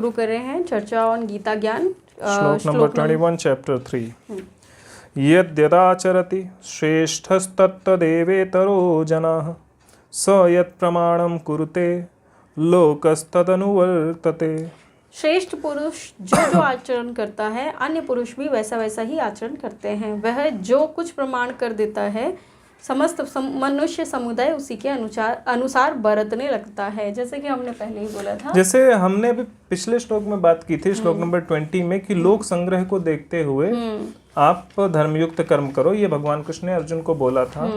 शुरू कर रहे हैं चर्चा ऑन गीता ज्ञान। श्लोक नंबर 21 चैप्टर 3। यद्यदाचरति श्रेष्ठस्तत्तदेवेतरो जनाः स यत् प्रमाणं कुरुते लोकस्तदनुवर्तते। श्रेष्ठ पुरुष जो आचरण करता है अन्य पुरुष भी वैसा वैसा ही आचरण करते हैं। वह जो कुछ प्रमाण कर देता है समस्त मनुष्य समुदाय उसी के अनुसार बरतने लगता है। जैसे कि हमने पहले ही बोला था, जैसे हमने अभी पिछले श्लोक में बात की थी, श्लोक नंबर 20 में, कि लोक संग्रह को देखते हुए आप धर्मयुक्त कर्म करो। ये भगवान कृष्ण ने अर्जुन को बोला था।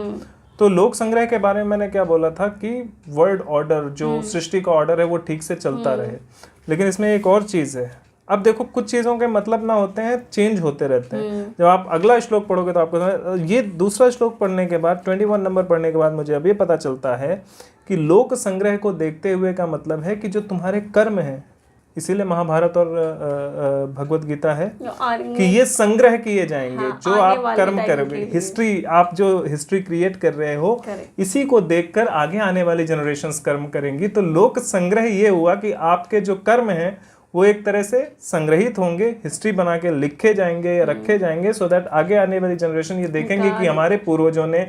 तो लोक संग्रह के बारे में मैंने क्या बोला था कि वर्ल्ड ऑर्डर, जो सृष्टि का ऑर्डर है, वो ठीक से चलता रहे। लेकिन इसमें एक और चीज है। अब देखो, कुछ चीजों के मतलब ना होते हैं, चेंज होते रहते हैं। जब आप अगला श्लोक पढ़ोगे तो आपको ये दूसरा श्लोक पढ़ने के बाद 21 नंबर पढ़ने के बाद मुझे अब ये पता चलता है कि लोक संग्रह को देखते हुए का मतलब है कि जो तुम्हारे कर्म हैं, इसीलिए महाभारत और भगवत गीता है कि ये संग्रह किए जाएंगे। जो आप कर्म करोगे, हिस्ट्री, आप जो हिस्ट्री क्रिएट कर रहे हो, इसी को देखकर आगे आने वाली जनरेशंस कर्म करेंगी। तो लोक संग्रह ये हुआ कि आपके जो कर्म हैं वो एक तरह से संग्रहित होंगे, हिस्ट्री बना के लिखे जाएंगे, रखे जाएंगे, सो दैट आगे आने वाली जनरेशन ये देखेंगे कि हमारे पूर्वजों ने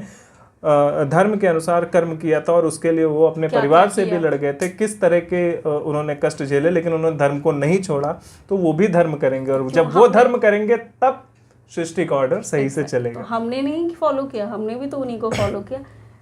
धर्म के अनुसार कर्म किया था और उसके लिए वो अपने परिवार से भी लड़ गए थे, किस तरह के उन्होंने कष्ट झेले, लेकिन उन्होंने धर्म को नहीं छोड़ा। तो वो भी धर्म करेंगे, और जब वो धर्म करेंगे तब सृष्टि का ऑर्डर सही से चलेगा। तो हमने नहीं फॉलो किया, हमने भी तो उन्हीं को फॉलो किया।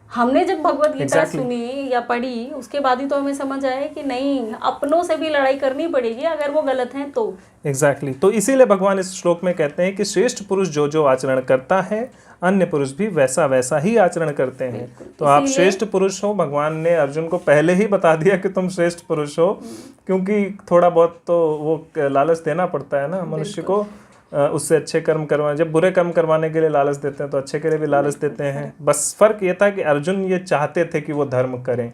हमने जब भगवत गीता सुनी या पढ़ी, उसके बाद ही तो हमें समझ आया कि नहीं, अपनों से भी लड़ाई करनी पड़ेगी अगर वो गलत हैं तो। एग्जैक्टली। तो इसीलिए भगवान इस श्लोक में कहते हैं कि श्रेष्ठ पुरुष जो जो आचरण करता है अन्य पुरुष भी वैसा वैसा ही आचरण करते हैं। तो आप श्रेष्ठ पुरुष हो। भगवान ने अर्जुन को पहले ही बता दिया कि तुम श्रेष्ठ पुरुष हो, क्योंकि थोड़ा बहुत तो वो लालच देना पड़ता है ना मनुष्य को, उससे अच्छे कर्म करवाने। जब बुरे कर्म करवाने के लिए लालच देते हैं तो अच्छे के लिए भी लालच देते हैं। बस फर्क ये था कि अर्जुन ये चाहते थे कि वो धर्म करें,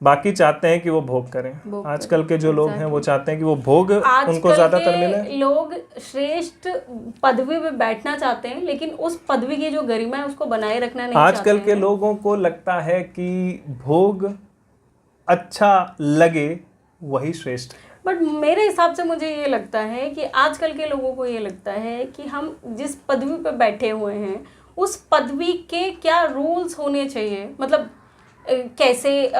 बाकी चाहते हैं कि वो भोग करें। आजकल के जो लोग हैं वो चाहते हैं कि वो भोग उनको ज्यादातर मिले। लोग श्रेष्ठ पदवी पे बैठना चाहते हैं, लेकिन उस पदवी की जो गरिमा है उसको बनाए रखना नहीं चाहते। आजकल के लोगों को लगता है कि भोग अच्छा लगे वही श्रेष्ठ। बट मेरे हिसाब से मुझे ये लगता है कि आजकल के लोगों को ये लगता है कि हम जिस पदवी पे बैठे हुए हैं उस पदवी के क्या रूल्स होने चाहिए, मतलब कैसे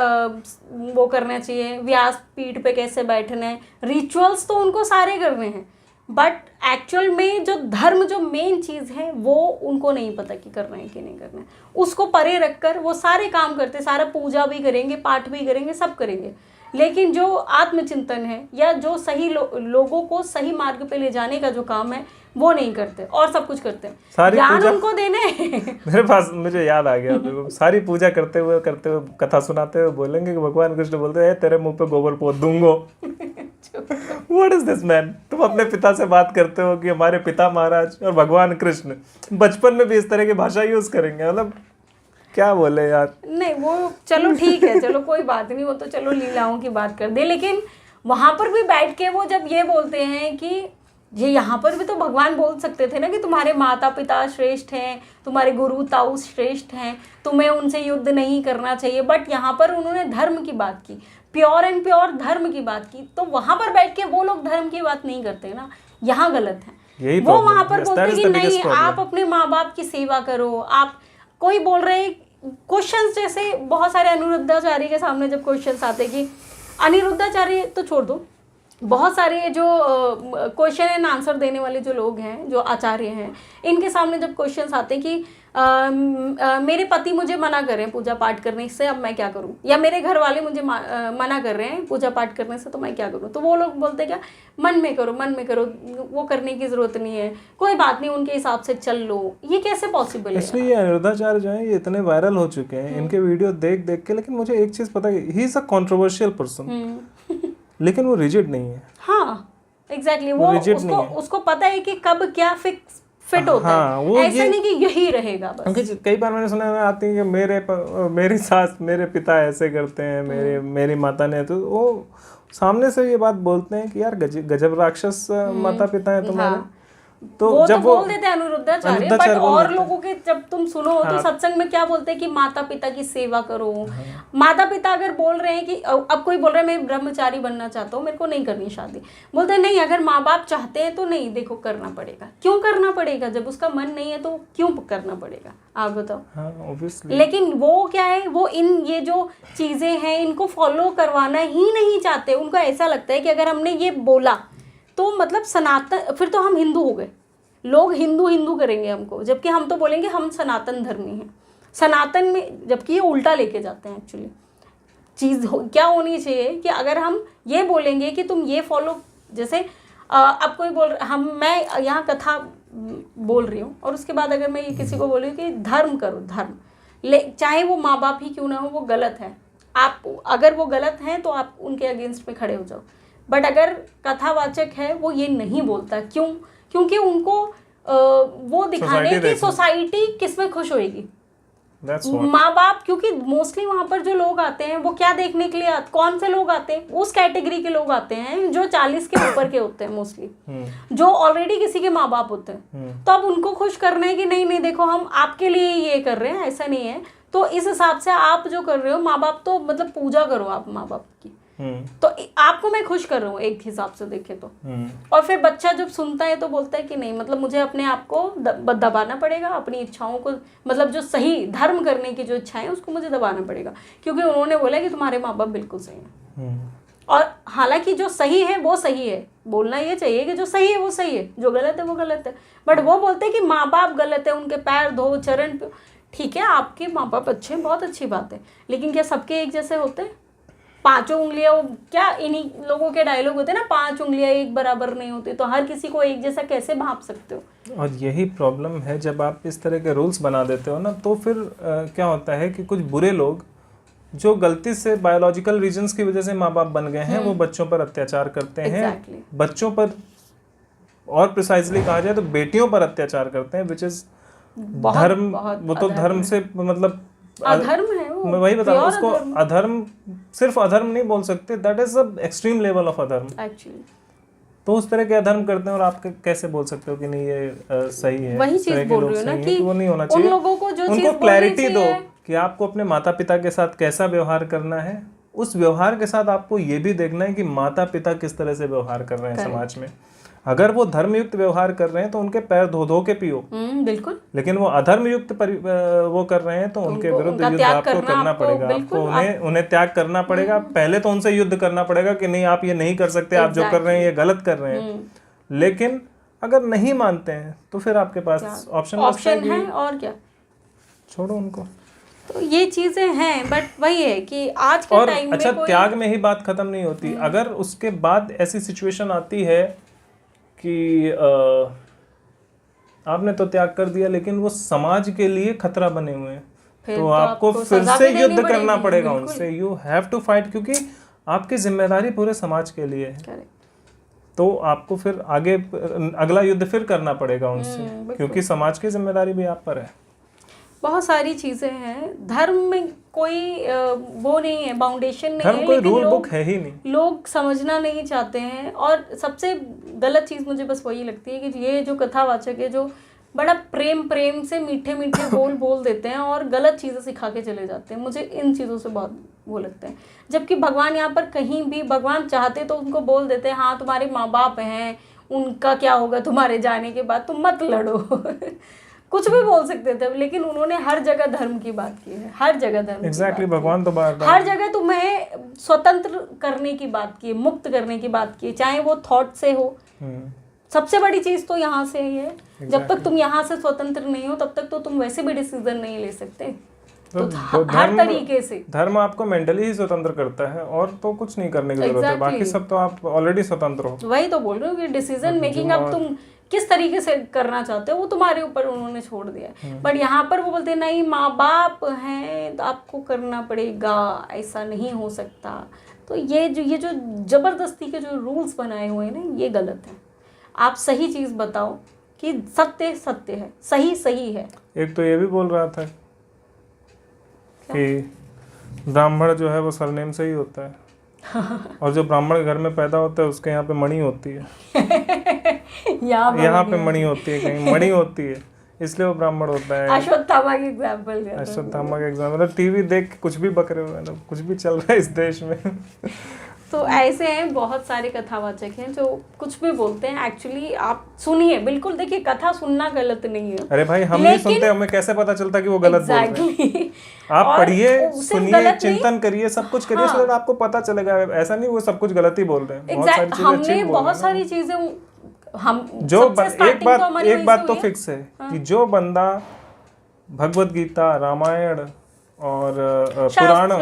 वो करना चाहिए, व्यासपीठ पे कैसे बैठना है, रिचुअल्स तो उनको सारे करने हैं, बट एक्चुअल में जो धर्म, जो मेन चीज़ है, वो उनको नहीं पता कि करना है कि नहीं करना है। उसको परे रखकर वो सारे काम करते, सारा पूजा भी करेंगे, पाठ भी करेंगे, सब करेंगे, लेकिन जो आत्मचिंतन है या जो सही लोगों को सही मार्ग पे ले जाने का जो काम है वो नहीं करते, और सब कुछ करते हैं। ज्ञान उनको देने मेरे पास, मुझे याद आ गया, सारी पूजा करते हुए कथा सुनाते हुए बोलेंगे कि भगवान कृष्ण बोलते हैं तेरे मुंह पे गोबर पोत दूंगो। What is this man? तुम अपने पिता से बात करते हो कि हमारे पिता महाराज, और भगवान कृष्ण बचपन में भी इस तरह की भाषा यूज करेंगे। मतलब क्या बोले यार। नहीं, वो चलो ठीक है, चलो कोई बात नहीं, वो तो चलो लीलाओं की बात कर दे, लेकिन वहां पर भी बैठ के वो जब ये बोलते हैं कि ये यहाँ पर भी तो भगवान बोल सकते थे ना कि तुम्हारे माता पिता श्रेष्ठ हैं, तुम्हारे गुरु ताऊ श्रेष्ठ हैं, तुम्हें उनसे युद्ध नहीं करना चाहिए। बट यहाँ पर उन्होंने धर्म की बात की, प्योर एंड प्योर धर्म की बात की, तो वहां पर बैठ के वो लोग धर्म की बात नहीं करते ना, यहाँ गलत है। वो वहां पर बोलते कि नहीं, आप अपने माँ बाप की सेवा करो। आप कोई बोल रहे क्वेश्चंस, जैसे बहुत सारे अनिरुद्धाचार्य के सामने जब क्वेश्चंस आते कि अनिरुद्धाचार्य तो छोड़ दो, बहुत सारे जो क्वेश्चन एंड आंसर देने वाले जो लोग हैं, जो आचार्य हैं, इनके सामने जब क्वेश्चंस आते हैं कि मेरे पति मुझे मना कर रहे हैं पूजा पाठ करने से, अब मैं क्या करूं, या मेरे घर वाले मुझे मना कर रहे हैं पूजा पाठ करने से, तो मैं क्या करूं। तो वो लोग बोलते क्या, मन में करो, मन में करो, वो करने की जरूरत नहीं है, कोई बात नहीं, उनके हिसाब से चल लो। ये कैसे पॉसिबल है? इसलिए अनिरुद्धाचार्य जो है ये इतने वायरल हो चुके हैं, इनके वीडियो देख देख के। लेकिन मुझे एक चीज पता है, he is a controversial person, लेकिन वो रिजिड नहीं है। हाँ एग्जैक्टली, वो उसको पता है कि कब क्या फिट होता है, ऐसा नहीं कि यही रहेगा बस। कई बार मैंने सुना आती है कि मेरी सास, मेरे पिता ऐसे करते हैं, मेरी माता ने, तो वो सामने से ये बात बोलते हैं कि यार गजब राक्षस माता पिता है तुम्हारे। तो वो जब तो बोल देते हैं अनुरुद्धाचार्य, बट अनुरुद्धाचार्य बोल और देते हैं। लोगों के जब तुम सुनो तो हाँ। सत्संग में क्या बोलते हैं कि माता पिता की सेवा करो। माता पिता अगर बोल रहे हैं कि अब कोई बोल रहा है मैं ब्रह्मचारी बनना चाहता हूँ, मेरे को नहीं करनी शादी, बोलते हैं नहीं, अगर माँ बाप चाहते हैं तो नहीं, देखो करना पड़ेगा। क्यों करना पड़ेगा? जब उसका मन नहीं है तो क्यों करना पड़ेगा, आप बताओ। हाँ, obviously। लेकिन वो क्या है, वो इन ये जो चीजें हैं इनको फॉलो करवाना ही नहीं चाहते। उनको ऐसा लगता है कि अगर हमने ये बोला तो मतलब सनातन, फिर तो हम हिंदू हो गए, लोग हिंदू हिंदू करेंगे हमको, जबकि हम तो बोलेंगे हम सनातन धर्मी हैं। सनातन में जबकि ये उल्टा लेके जाते हैं एक्चुअली। क्या होनी चाहिए कि अगर हम ये बोलेंगे कि तुम ये फॉलो, जैसे अब कोई मैं यहाँ कथा बोल रही हूँ और उसके बाद अगर मैं ये किसी को बोल रही हूँ कि धर्म करो, धर्म चाहे वो माँ बाप ही क्यों ना हो, वो गलत है। आप अगर वो गलत हैं तो आप उनके अगेंस्ट में खड़े हो जाओ। बट अगर कथावाचक है वो ये नहीं बोलता, क्यों? क्योंकि उनको वो दिखाने की सोसाइटी किस में खुश होएगी, माँ बाप। क्योंकि मोस्टली वहां पर जो लोग आते हैं वो क्या देखने के लिए कौन से लोग आते हैं? उस कैटेगरी के लोग आते हैं जो 40 के ऊपर के होते हैं मोस्टली, जो ऑलरेडी किसी के माँ बाप होते हैं। तो अब उनको खुश करना है कि नहीं नहीं देखो हम आपके लिए ये कर रहे हैं, ऐसा नहीं है। तो इस हिसाब से आप जो कर रहे हो, माँ बाप तो मतलब पूजा करो आप माँ बाप की, तो आपको मैं खुश कर रहा हूँ एक हिसाब से देखे तो। और फिर बच्चा जब सुनता है तो बोलता है कि नहीं, मतलब मुझे अपने आप को दबाना पड़ेगा, अपनी इच्छाओं को, मतलब जो सही धर्म करने की जो इच्छा है उसको मुझे दबाना पड़ेगा, क्योंकि उन्होंने बोला कि तुम्हारे माँ बाप बिल्कुल सही है। और हालांकि जो सही है वो सही है, बोलना ये चाहिए कि जो सही है वो सही है, जो गलत है वो गलत है। बट वो बोलते हैं कि माँ बाप गलत है, उनके पैर धो, चरण। ठीक है, आपके माँ बाप अच्छे हैं, बहुत अच्छी बात है, लेकिन क्या सबके एक जैसे होते हैं? 5 उंगलियां, क्या इन्हीं लोगों के डायलॉग होते हैं ना, 5 उंगलियां एक बराबर नहीं होती, तो हर किसी को एक जैसा कैसे भाप सकते हो? और यही प्रॉब्लम है, जब आप इस तरह के रूल्स बना देते हो ना, तो फिर क्या होता है कि कुछ बुरे लोग जो गलती से बायोलॉजिकल रीजंस की वजह से माँ बाप बन गए हैं, वो बच्चों पर अत्याचार करते हैं। बच्चों पर, और प्रिसाइजली कहा जाए तो बेटियों पर अत्याचार करते हैं, विच इज धर्म। वो तो धर्म से मतलब अधर्म है वो। मैं वही बता रहा हूँ, उसको अधर्म, सिर्फ अधर्म नहीं बोल सकते, that is a extreme level of अधर्म एक्चुअली। तो उस तरह के अधर्म करते हैं और आप कैसे बोल सकते हो कि नहीं ये सही है? वही चीज बोल रही हूँ ना कि वो नहीं होना चाहिए। उन लोगों को जो उनको क्लैरिटी दो कि आपको अपने माता पिता के साथ कैसा व्यवहार करना है। उस व्यवहार के साथ आपको ये भी देखना है कि माता पिता किस तरह से व्यवहार कर रहे हैं समाज में। अगर वो धर्मयुक्त व्यवहार कर रहे हैं तो उनके पैर धो धो के पियो, बिल्कुल। लेकिन वो अधर्मयुक्त वो कर रहे हैं तो उनके विरुद्ध युद्ध आपको करना पड़ेगा। आपको उन्हें त्याग करना पड़ेगा। पहले तो उनसे युद्ध करना पड़ेगा कि नहीं, आप ये नहीं कर सकते, आप जो कर रहे हैं ये गलत कर रहे हैं। लेकिन अगर नहीं मानते हैं तो फिर आपके पास ऑप्शन है, और क्या, छोड़ो उनको। तो ये चीजें हैं, बट वही है कि आज के टाइम में अच्छा, त्याग में ही बात खत्म नहीं होती। अगर उसके बाद ऐसी सिचुएशन आती है कि आपने तो त्याग कर दिया लेकिन वो समाज के लिए खतरा बने हुए हैं, तो आपको फिर से युद्ध करना पड़ेगा उनसे। यू हैव टू फाइट, क्योंकि आपकी जिम्मेदारी पूरे समाज के लिए है। तो आपको फिर आगे अगला युद्ध फिर करना पड़ेगा उनसे, क्योंकि समाज की जिम्मेदारी भी आप पर है। बहुत सारी चीजें हैं। धर्म में कोई वो नहीं है, फाउंडेशन नहीं है, कोई रूल बुक है ही नहीं। लोग समझना नहीं चाहते हैं। और सबसे गलत चीज मुझे बस वही लगती है कि ये जो कथावाचक है, जो बड़ा प्रेम से मीठे मीठे बोल देते हैं और गलत चीजें सिखा के चले जाते हैं। मुझे इन चीजों से बहुत वो लगता है। जबकि भगवान यहाँ पर कहीं भी, भगवान चाहते तो उनको बोल देते हैं, हाँ तुम्हारे माँ बाप हैं, उनका क्या होगा तुम्हारे जाने के बाद, तुम मत लड़ो कुछ भी बोल सकते थे, लेकिन उन्होंने हर जगह धर्म की बात की है, हर जगह धर्म Exactly, भगवान तो बार-बार हर जगह तुम्हें स्वतंत्र करने की बात की है, मुक्त करने की बात की है, चाहे वो थॉट से हो। सबसे बड़ी चीज तो यहाँ से ही है। जब तक तुम यहाँ से स्वतंत्र नहीं हो तब तक तो तुम वैसे भी डिसीजन नहीं ले सकते। तो हर तरीके से धर्म आपको मेंटली ही स्वतंत्र करता है, और तो कुछ नहीं करने की जरूरत है। बाकी सब तो आप ऑलरेडी स्वतंत्र हो। वही तो बोल रही हूँ कि डिसीजन मेकिंग अब तुम किस तरीके से करना चाहते हो वो तुम्हारे ऊपर उन्होंने छोड़ दिया है। बट यहाँ पर वो बोलते हैं नहीं, माँ बाप हैं तो आपको करना पड़ेगा, ऐसा नहीं हो सकता। तो ये जो जबरदस्ती के जो रूल्स बनाए हुए हैं ना, ये गलत है। आप सही चीज बताओ कि सत्य सत्य है, सही सही है। एक तो ये भी बोल रहा था कि ब्राह्मण जो है वो सरनेम से ही होता है। और जो ब्राह्मण के घर में पैदा होता है उसके यहाँ पे मणि होती है, यहाँ पे मणि होती है, कहीं मणि होती है, इसलिए वो ब्राह्मण होता है। अश्वत्थामा की एग्जाम्पल। अश्वत्थामा का एग्जाम्पल, टीवी देख के कुछ भी बक रहे हो मतलब, कुछ भी चल रहा है इस देश में। तो ऐसे हैं बहुत सारे कथावाचक हैं जो कुछ भी बोलते हैं। एक्चुअली आप सुनिए, बिल्कुल देखिए, कथा सुनना गलत नहीं है। अरे भाई हम नहीं सुनते, हमें कैसे पता चलता कि वो गलत बोल रहे हैं? आप पढ़िए, सुनिए, चिंतन करिए, सब कुछ करिए, तो आपको पता चलेगा। ऐसा नहीं वो सब कुछ गलत ही बोल रहे हैं, बहुत सारी चीजें हमने बहुत सारी चीजें हम जो एक बात तो फिक्स है कि जो बंदा भगवत गीता, रामायण और पुराण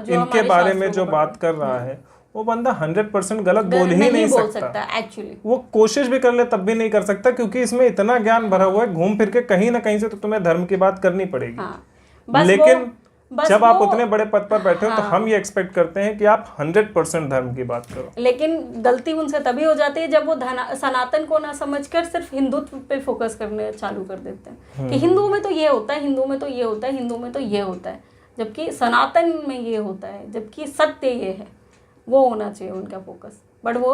इनके बारे में जो बात कर रहा है, वो बंदा 100% गलत बोल ही नहीं सकता। एक्चुअली वो कोशिश भी कर ले तब भी नहीं कर सकता, क्योंकि इसमें इतना ज्ञान भरा हुआ है, घूम फिर के कहीं ना कहीं से तो तुम्हें धर्म की बात करनी पड़ेगी। लेकिन जब आप उतने बड़े पद पर बैठे हो तो हम ये एक्सपेक्ट करते हैं कि आप 100% धर्म की बात करो। लेकिन गलती उनसे तभी हो जाती है जब वो सनातन को ना समझकर सिर्फ हिंदुत्व पे फोकस करने चालू कर देते हैं कि हिंदू में तो ये होता है, हिंदू में तो ये होता है, हिंदू में तो ये होता है, जबकि सनातन में ये होता है, जबकि सत्य ये है। वो होना चाहिए उनका फोकस, बट वो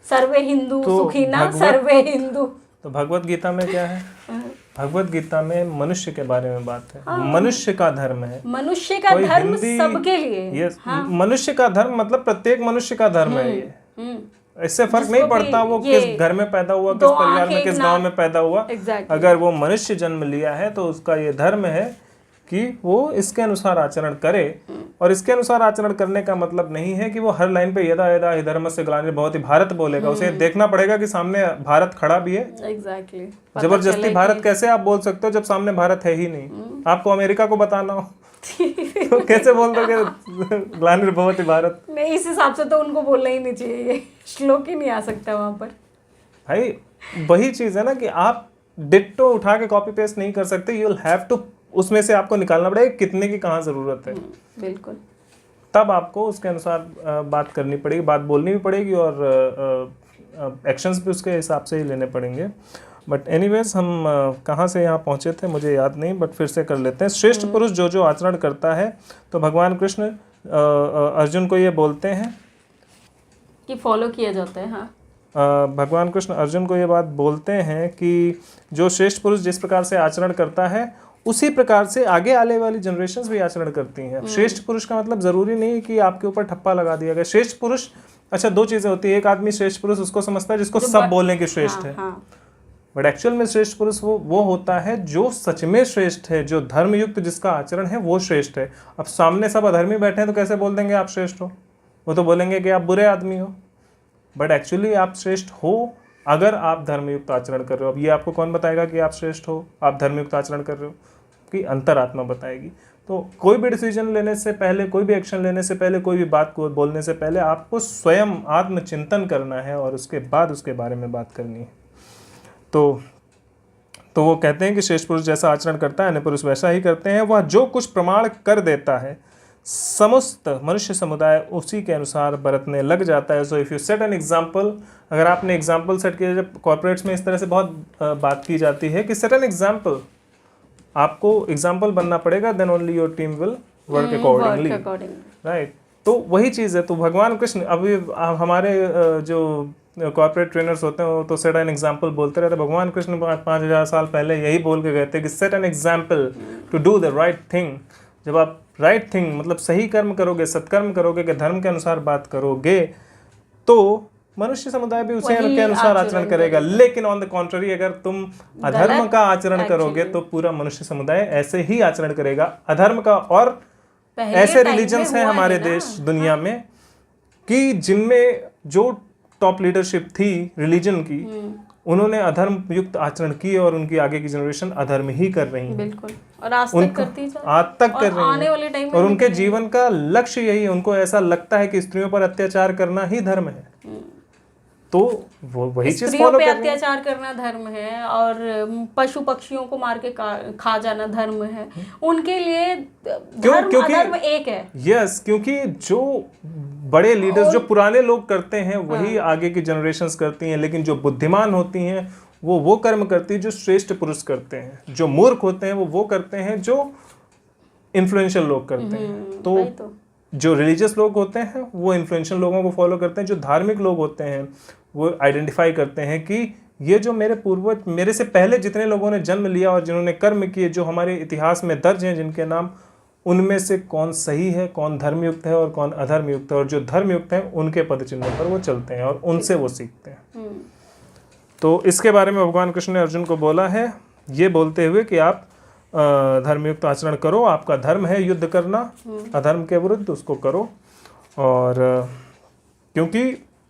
सर्वे हिंदू सुखीना सर्वे हिंदू। तो भगवत गीता में क्या है? भगवत गीता में मनुष्य के बारे में बात है। मनुष्य का धर्म है, मनुष्य का धर्म सबके लिए। मनुष्य का धर्म मतलब प्रत्येक मनुष्य का धर्म है ये। इससे फर्क नहीं पड़ता वो किस घर में पैदा हुआ, किस परिवार में, किस गांव में पैदा हुआ। अगर वो मनुष्य जन्म लिया है तो उसका ये धर्म है कि वो इसके अनुसार आचरण करे। और इसके अनुसार आचरण करने का मतलब नहीं है कि वो हर लाइन पे यदा यदा हि धर्मस्य ग्लानिर्भवति भारत बोलेगा। उसे देखना पड़ेगा कि सामने भारत खड़ा भी है। एग्जैक्टली। जबरदस्ती भारत कैसे आप बोल सकते हो जब सामने भारत है ही नहीं? आपको अमेरिका को बताना हो तो कैसे बोल दोगे ग्लानिर्भवति भारत? नहीं, इस हिसाब से तो उनको बोलना ही नहीं चाहिए, ये श्लोक ही नहीं आ सकता वहां पर। भाई वही चीज है ना कि आप डिट्टो उठा के कॉपी पेस्ट नहीं कर सकते। यू विल हैव टू, उसमें से आपको निकालना पड़ेगा कितने की कहाँ जरूरत है। बिल्कुल। तब आपको उसके अनुसार बात करनी पड़ेगी, बात बोलनी भी पड़ेगी और एक्शंस भी उसके हिसाब से ही लेने पड़ेंगे। बट एनीवेज हम कहाँ से यहाँ पहुँचे थे मुझे याद नहीं, बट फिर से कर लेते हैं। श्रेष्ठ पुरुष जो जो आचरण करता है, तो भगवान कृष्ण अर्जुन को ये बोलते हैं कि फॉलो किया जाता है। हाँ, भगवान कृष्ण अर्जुन को ये बात बोलते हैं कि जो श्रेष्ठ पुरुष जिस प्रकार से आचरण करता है उसी प्रकार से आगे आने वाली जनरेशन्स भी आचरण करती हैं। श्रेष्ठ पुरुष का मतलब जरूरी नहीं कि आपके ऊपर ठप्पा लगा दिया गया। श्रेष्ठ पुरुष, अच्छा दो चीजें होती है। एक आदमी श्रेष्ठ पुरुष उसको समझता है जिसको सब बोलने की श्रेष्ठ है, बट एक्चुअल में श्रेष्ठ पुरुष वो होता है जो सच में श्रेष्ठ है, जो धर्मयुक्त जिसका आचरण है वो श्रेष्ठ है। अब सामने सब अधर्मी बैठे हैं तो कैसे बोल देंगे आप श्रेष्ठ हो? वो तो बोलेंगे कि आप बुरे आदमी हो। बट एक्चुअली आप श्रेष्ठ हो अगर आप धर्मयुक्त आचरण कर रहे हो। अब ये आपको कौन बताएगा कि आप श्रेष्ठ हो, आप धर्मयुक्त आचरण कर रहे हो? कि अंतरात्मा बताएगी। तो कोई भी डिसीजन लेने से पहले, कोई भी एक्शन लेने से पहले, कोई भी बात को बोलने से पहले आपको स्वयं आत्मचिंतन करना है और उसके बाद उसके बारे में बात करनी है। तो वो कहते हैं कि श्रेष्ठ पुरुष जैसा आचरण करता है अन्य पुरुष वैसा ही करते हैं। वह जो कुछ प्रमाण कर देता है समस्त मनुष्य समुदाय उसी के अनुसार बरतने लग जाता है। So if you set an example, अगर आपने एग्जाम्पल सेट किया, जब कॉर्पोरेट्स में इस तरह से बहुत बात की जाती है कि सेट एन एग्जाम्पल, आपको एग्जाम्पल बनना पड़ेगा, then only your team will work accordingly, right. तो वही चीज़ है। तो भगवान कृष्ण, अभी हमारे जो कॉर्पोरेट ट्रेनर्स होते हैं वो तो सेट एन एग्जाम्पल बोलते रहते। भगवान कृष्ण 5000 साल पहले यही बोल के गए थे कि set an example to do the right thing. जब आप राइट थिंग मतलब सही कर्म करोगे, सत्कर्म करोगे, कि धर्म के अनुसार बात करोगे, तो मनुष्य समुदाय भी उसे के अनुसार आचरण करेगा। लेकिन ऑन द कॉन्ट्ररी, अगर तुम अधर्म का आचरण करोगे तो पूरा मनुष्य समुदाय ऐसे ही आचरण करेगा। अधर्म का, और ऐसे रिलीजन्स हैं हमारे देश दुनिया में कि जिनमें जो टॉप लीडरशिप थी रिलीजन की, उन्होंने अधर्म युक्त आचरण किए और उनकी आगे की जनरेशन अधर्म ही कर रही है। बिल्कुल, और आज तक करती है, आज तक कर रही है। और उनके जीवन का लक्ष्य यही है। उनको ऐसा लगता है कि स्त्रियों पर अत्याचार करना ही धर्म है। तो वो वही चीज फॉलो कर रहे हैं। अत्याचार करना धर्म है और पशु पक्षियों को मार के खा जाना धर्म है। उनके लिए धर्म अधर्म एक है। यस, क्योंकि जो बड़े लीडर्स, जो पुराने लोग करते हैं वही आगे की जनरेशन्स करती हैं। लेकिन जो बुद्धिमान होती हैं वो कर्म करती है जो श्रेष्ठ पुरुष करते हैं। जो मूर्ख होते हैं वो करते हैं जो इन्फ्लुएंशियल लोग करते हैं। तो जो रिलीजियस लोग होते हैं वो इन्फ्लुएंशियल लोगों को फॉलो करते हैं, जो धार्मिक लोग होते हैं वो आइडेंटिफाई करते हैं कि ये जो मेरे पूर्वज, मेरे से पहले जितने लोगों ने जन्म लिया और जिन्होंने कर्म किए, जो हमारे इतिहास में दर्ज हैं जिनके नाम, उनमें से कौन सही है, कौन धर्मयुक्त है और कौन अधर्मयुक्त है, और जो धर्मयुक्त हैं उनके पद चिन्हों पर वो चलते हैं और उनसे वो सीखते हैं। तो इसके बारे में भगवान कृष्ण ने अर्जुन को बोला है, ये बोलते हुए कि आप धर्मयुक्त आचरण करो, आपका धर्म है युद्ध करना, अधर्म के विरुद्ध उसको करो। और क्योंकि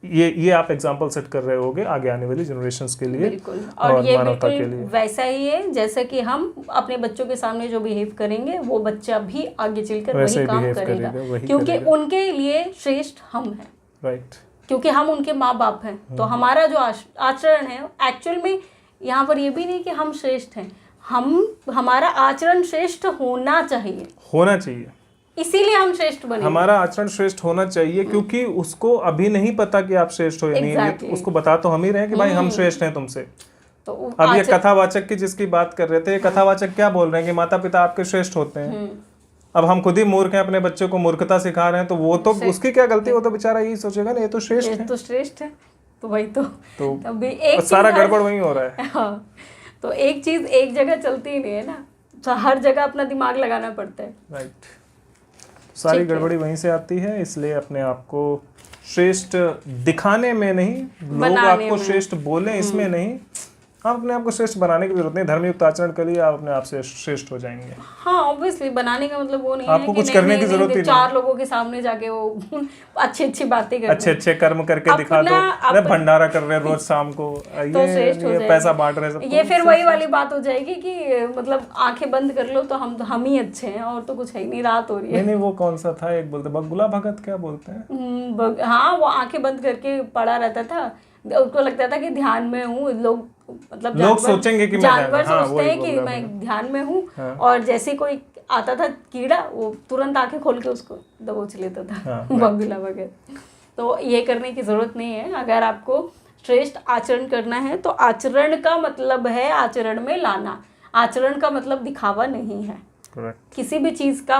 ये आप एग्जाम्पल सेट कर रहे होगे आगे आने वाली जनरेशंस के लिए बिल्कुल। और ये मानवता के लिए। बिल्कुल वैसा ही है जैसे कि हम अपने बच्चों के सामने जो बिहेव करेंगे वो बच्चा भी आगे चलकर वैसे वही काम behave करेगा, वही क्योंकि करेगा। उनके लिए श्रेष्ठ हम हैं, राइट। क्योंकि हम उनके माँ बाप हैं। तो हमारा जो आचरण है एक्चुअल में यहाँ पर ये भी नहीं कि हम श्रेष्ठ हैं, हमारा आचरण श्रेष्ठ होना चाहिए, इसीलिए हम श्रेष्ठ बने। हमारा आचरण श्रेष्ठ होना चाहिए क्योंकि उसको अभी नहीं पता कि आप श्रेष्ठ हो या नहीं। Exactly. उसको बता तो हम ही रहे हैं कि भाई हम श्रेष्ठ हैं तुमसे। तो अब ये कथावाचक की जिसकी बात कर रहे थे, ये कथावाचक क्या बोल रहे हैं कि माता पिता आपके श्रेष्ठ होते हैं। अब हम खुद ही मूर्ख हैं, अपने बच्चे को मूर्खता सिखा रहे हैं, तो वो तो उसकी क्या गलती, वो तो बेचारा यही सोचेगा ना ये तो श्रेष्ठ है, तो श्रेष्ठ है। तो वही तो अभी एक सारा गड़बड़ वही हो रहा है। हाँ, तो एक चीज एक जगह चलती ही नहीं है ना, तो हर जगह अपना दिमाग लगाना पड़ता है। राइट। सारी गड़बड़ी वहीं से आती है, इसलिए अपने आप को श्रेष्ठ दिखाने में नहीं, लोग आपको श्रेष्ठ बोले इसमें नहीं, आप अपने आप को श्रेष्ठ बनाने की जरूरत नहीं। धर्मयुक्त आचरण करिए, आप अपने आप से श्रेष्ठ हो जाएंगे। हाँ, ऑब्वियसली बनाने का मतलब वो नहीं है आपको कि कुछ करने की जरूरत ही नहीं, चार लोगों के सामने जाके वो अच्छी बातें करते, अच्छे कर्म करके दिखा दो। अरे भंडारा कर रहे हैं रोज शाम को, ये पैसा बांट रहे हैं, ये फिर वही वाली बात हो जाएगी कि मतलब आंखें बंद कर लो तो हम ही अच्छे हैं और तो कुछ है ही नहीं, रात हो रही है। नहीं, वो कौन सा था, एक बोलते बगुला भगत क्या बोलते हैं, हाँ, वो आंखें बंद करके पड़ा रहता था, उसको लगता था कि ध्यान में हूँ। लोग सोचेंगे कि जानवर सोचते हैं कि मैं ध्यान में हूँ। और जैसे कोई आता था कीड़ा, वो तुरंत आंखें खोल के उसको दबोच लेता था, बगुला वगैरह। तो ये करने की जरूरत नहीं है। अगर आपको श्रेष्ठ आचरण करना है तो आचरण का मतलब है आचरण में लाना, आचरण का मतलब दिखावा नहीं है। Correct. किसी भी चीज का